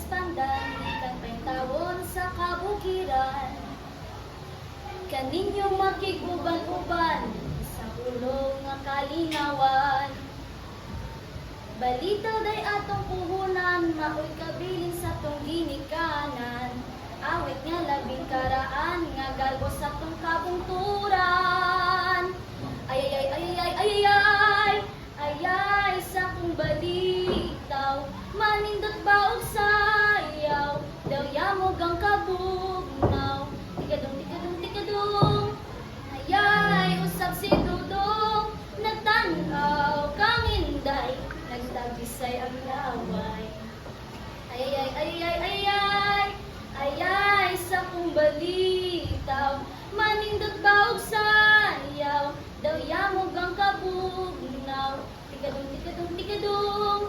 pandan, ikan paintawon sa kabukiran. Kaninyo makiguban-uban sa ulong nga kalinawan. Balita day atong puhunan, maoy kabilin sa tong ginikanan. Awit nga labing karaan, nga galbo sa tong kabungturan. Ay ay ay ay ay ay ay ay sa kong balitaw, manindot ba og sayaw, daw yamog ang kabugnaw. Tikadong tikadong tikadong, ay ay usab si Dudong, nagtanaw kang inday, nagtagisay ang laway. Ay ay ay ay ay ay ay ay ay sa kong balitaw, manindot ba og sayaw, daw yamog ang kabugnaw. Tikadong tikadong tikadong,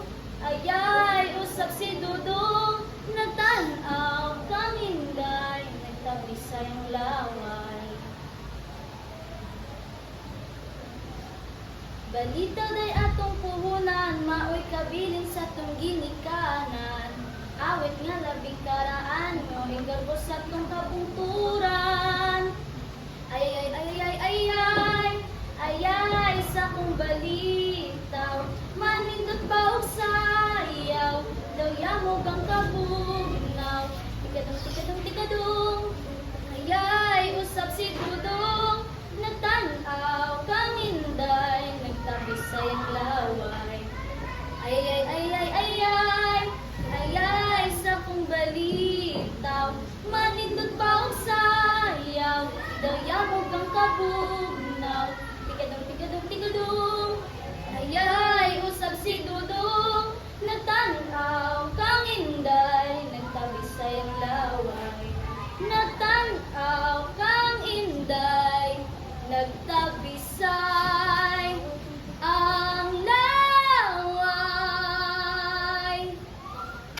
ay ay usab si Dudong, nagtanaw kang inday, nagtagisay ang laway. Balita day atong puhunan, maoy kabilin sa tong ginikanan. Awit nga labing karaan, no igarbo sa tong kabungturan. Ay ay ay ay ay ay ay ay sa kong balitaw, manindot ba og sayaw, daw yamog ang kabugnaw. Tikadong tikadong tikadong, ay ay usab si Dudong, nagtanaw kang inday, nagtabisay ang laway. Ay ay ay ay ay ay ay ay sa kong balitaw, manindot ba og sayaw, daw yamog ang kabugnaw.